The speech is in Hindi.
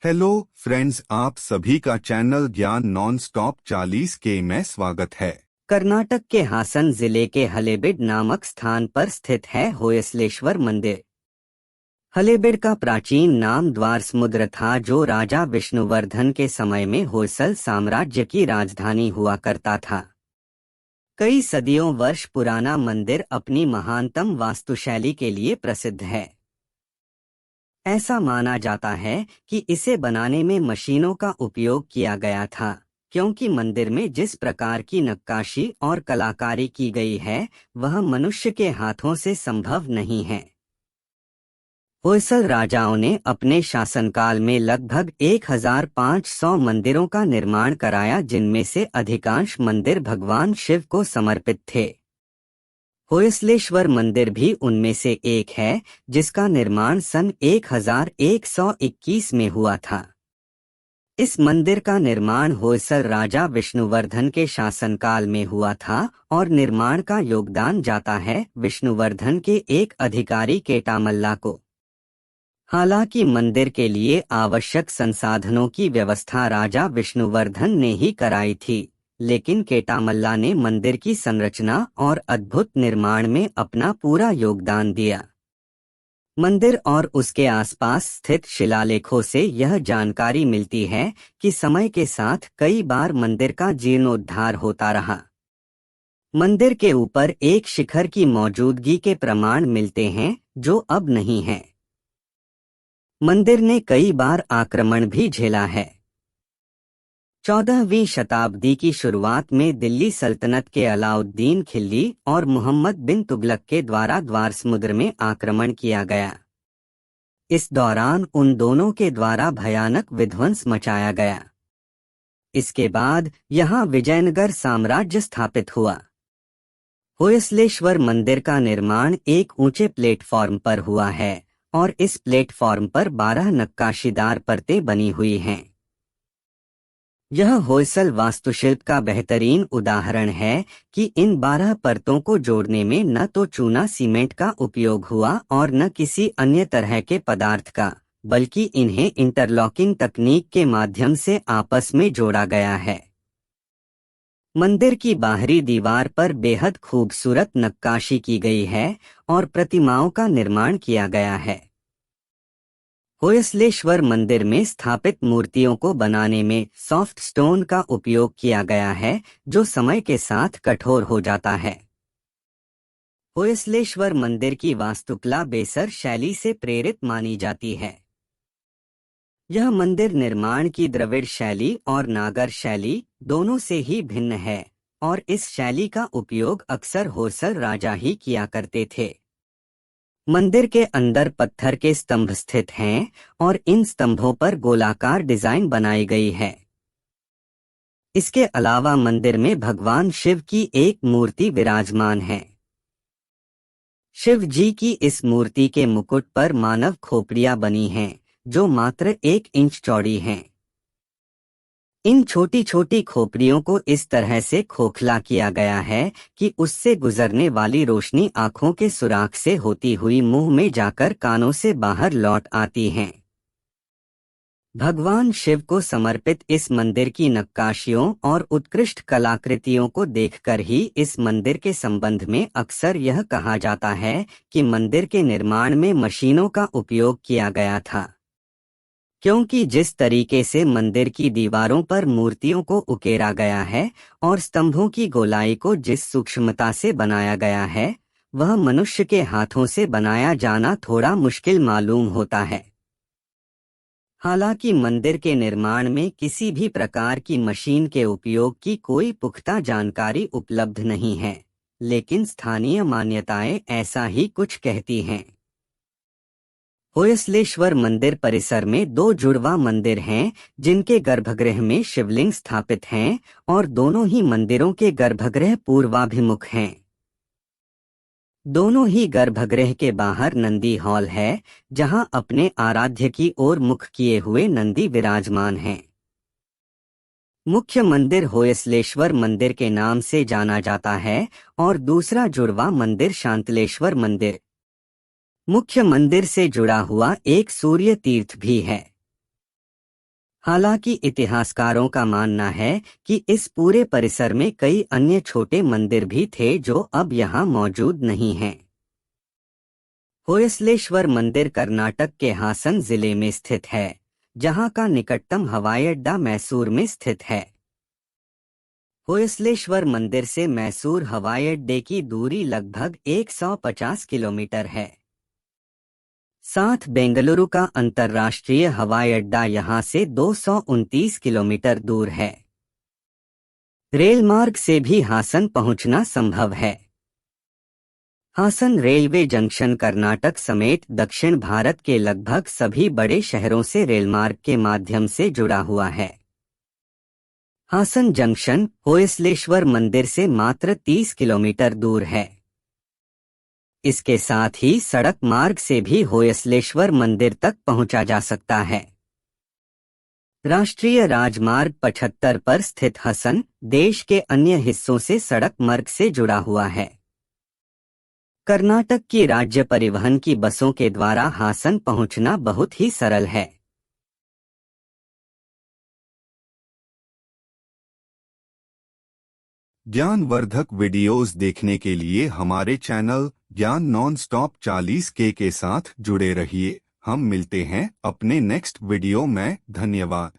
हेलो फ्रेंड्स, आप सभी का चैनल ज्ञान नॉन स्टॉप 40K में स्वागत है। कर्नाटक के हासन जिले के हलेबीड नामक स्थान पर स्थित है होयसलेश्वर मंदिर। हलेबीड का प्राचीन नाम द्वारसमुद्र था, जो राजा विष्णुवर्धन के समय में होयसल साम्राज्य की राजधानी हुआ करता था। कई सदियों वर्ष पुराना मंदिर अपनी महानतम वास्तुशैली के लिए प्रसिद्ध है। ऐसा माना जाता है कि इसे बनाने में मशीनों का उपयोग किया गया था, क्योंकि मंदिर में जिस प्रकार की नक्काशी और कलाकारी की गई है वह मनुष्य के हाथों से संभव नहीं है। होयसल राजाओं ने अपने शासनकाल में लगभग 1500 मंदिरों का निर्माण कराया, जिनमें से अधिकांश मंदिर भगवान शिव को समर्पित थे। होयसलेश्वर मंदिर भी उनमें से एक है, जिसका निर्माण सन 1121 में हुआ था। इस मंदिर का निर्माण होयसल राजा विष्णुवर्धन के शासनकाल में हुआ था और निर्माण का योगदान जाता है विष्णुवर्धन के एक अधिकारी केटामल्ला को। हालांकि मंदिर के लिए आवश्यक संसाधनों की व्यवस्था राजा विष्णुवर्धन ने ही कराई थी, लेकिन केटामल्ला ने मंदिर की संरचना और अद्भुत निर्माण में अपना पूरा योगदान दिया। मंदिर और उसके आसपास स्थित शिलालेखों से यह जानकारी मिलती है कि समय के साथ कई बार मंदिर का जीर्णोद्धार होता रहा। मंदिर के ऊपर एक शिखर की मौजूदगी के प्रमाण मिलते हैं, जो अब नहीं है। मंदिर ने कई बार आक्रमण भी झेला है। 14वीं शताब्दी की शुरुआत में दिल्ली सल्तनत के अलाउद्दीन खिलजी और मुहम्मद बिन तुगलक के द्वारा द्वारसमुद्र में आक्रमण किया गया। इस दौरान उन दोनों के द्वारा भयानक विध्वंस मचाया गया। इसके बाद यहाँ विजयनगर साम्राज्य स्थापित हुआ। होयसलेश्वर मंदिर का निर्माण एक ऊंचे प्लेटफॉर्म पर हुआ है और इस प्लेटफॉर्म पर 12 नक्काशीदार परतें बनी हुई हैं। यह होयसल वास्तुशिल्प का बेहतरीन उदाहरण है कि इन 12 परतों को जोड़ने में न तो चूना सीमेंट का उपयोग हुआ और न किसी अन्य तरह के पदार्थ का, बल्कि इन्हें इंटरलॉकिंग तकनीक के माध्यम से आपस में जोड़ा गया है। मंदिर की बाहरी दीवार पर बेहद खूबसूरत नक्काशी की गई है और प्रतिमाओं का निर्माण किया गया है। होयसलेश्वर मंदिर में स्थापित मूर्तियों को बनाने में सॉफ्ट स्टोन का उपयोग किया गया है, जो समय के साथ कठोर हो जाता है। होयसलेश्वर मंदिर की वास्तुकला बेसर शैली से प्रेरित मानी जाती है। यह मंदिर निर्माण की द्रविड़ शैली और नागर शैली दोनों से ही भिन्न है और इस शैली का उपयोग अक्सर होयसल राजा ही किया करते थे। मंदिर के अंदर पत्थर के स्तंभ स्थित हैं और इन स्तंभों पर गोलाकार डिजाइन बनाई गई है। इसके अलावा मंदिर में भगवान शिव की एक मूर्ति विराजमान है। शिव जी की इस मूर्ति के मुकुट पर मानव खोपड़ियां बनी हैं, जो मात्र 1 इंच चौड़ी हैं। इन छोटी छोटी खोपड़ियों को इस तरह से खोखला किया गया है कि उससे गुजरने वाली रोशनी आंखों के सुराख से होती हुई मुंह में जाकर कानों से बाहर लौट आती हैं। भगवान शिव को समर्पित इस मंदिर की नक्काशियों और उत्कृष्ट कलाकृतियों को देखकर ही इस मंदिर के संबंध में अक्सर यह कहा जाता है कि मंदिर के निर्माण में मशीनों का उपयोग किया गया था, क्योंकि जिस तरीके से मंदिर की दीवारों पर मूर्तियों को उकेरा गया है और स्तंभों की गोलाई को जिस सूक्ष्मता से बनाया गया है, वह मनुष्य के हाथों से बनाया जाना थोड़ा मुश्किल मालूम होता है। हालांकि मंदिर के निर्माण में किसी भी प्रकार की मशीन के उपयोग की कोई पुख्ता जानकारी उपलब्ध नहीं है, लेकिन स्थानीय मान्यताएं ऐसा ही कुछ कहती हैं। होयसलेश्वर मंदिर परिसर में 2 जुड़वा मंदिर हैं, जिनके गर्भगृह में शिवलिंग स्थापित हैं और दोनों ही मंदिरों के गर्भगृह पूर्वाभिमुख हैं। दोनों ही गर्भगृह के बाहर नंदी हॉल है, जहां अपने आराध्य की ओर मुख किए हुए नंदी विराजमान हैं। मुख्य मंदिर होयसलेश्वर मंदिर के नाम से जाना जाता है और दूसरा जुड़वा मंदिर शांतलेश्वर मंदिर मुख्य मंदिर से जुड़ा हुआ एक सूर्य तीर्थ भी है। हालांकि इतिहासकारों का मानना है कि इस पूरे परिसर में कई अन्य छोटे मंदिर भी थे जो अब यहाँ मौजूद नहीं हैं। होयसलेश्वर मंदिर कर्नाटक के हासन जिले में स्थित है, जहाँ का निकटतम हवाई अड्डा मैसूर में स्थित है। होयसलेश्वर मंदिर से मैसूर हवाई अड्डे की दूरी लगभग 150 किलोमीटर है। साथ बेंगलुरु का अंतर्राष्ट्रीय हवाई अड्डा यहां से 229 किलोमीटर दूर है। रेल मार्ग से भी हासन पहुंचना संभव है। हासन रेलवे जंक्शन कर्नाटक समेत दक्षिण भारत के लगभग सभी बड़े शहरों से रेलमार्ग के माध्यम से जुड़ा हुआ है। हासन जंक्शन होयसलेश्वर मंदिर से मात्र 30 किलोमीटर दूर है। इसके साथ ही सड़क मार्ग से भी होयसलेश्वर मंदिर तक पहुंचा जा सकता है। राष्ट्रीय राजमार्ग 75 पर स्थित हसन देश के अन्य हिस्सों से सड़क मार्ग से जुड़ा हुआ है। कर्नाटक की राज्य परिवहन की बसों के द्वारा हासन पहुंचना बहुत ही सरल है। ज्ञानवर्धक वीडियोस देखने के लिए हमारे चैनल ज्ञान नॉन स्टॉप 40K के साथ जुड़े रहिए। हम मिलते हैं अपने नेक्स्ट वीडियो में। धन्यवाद।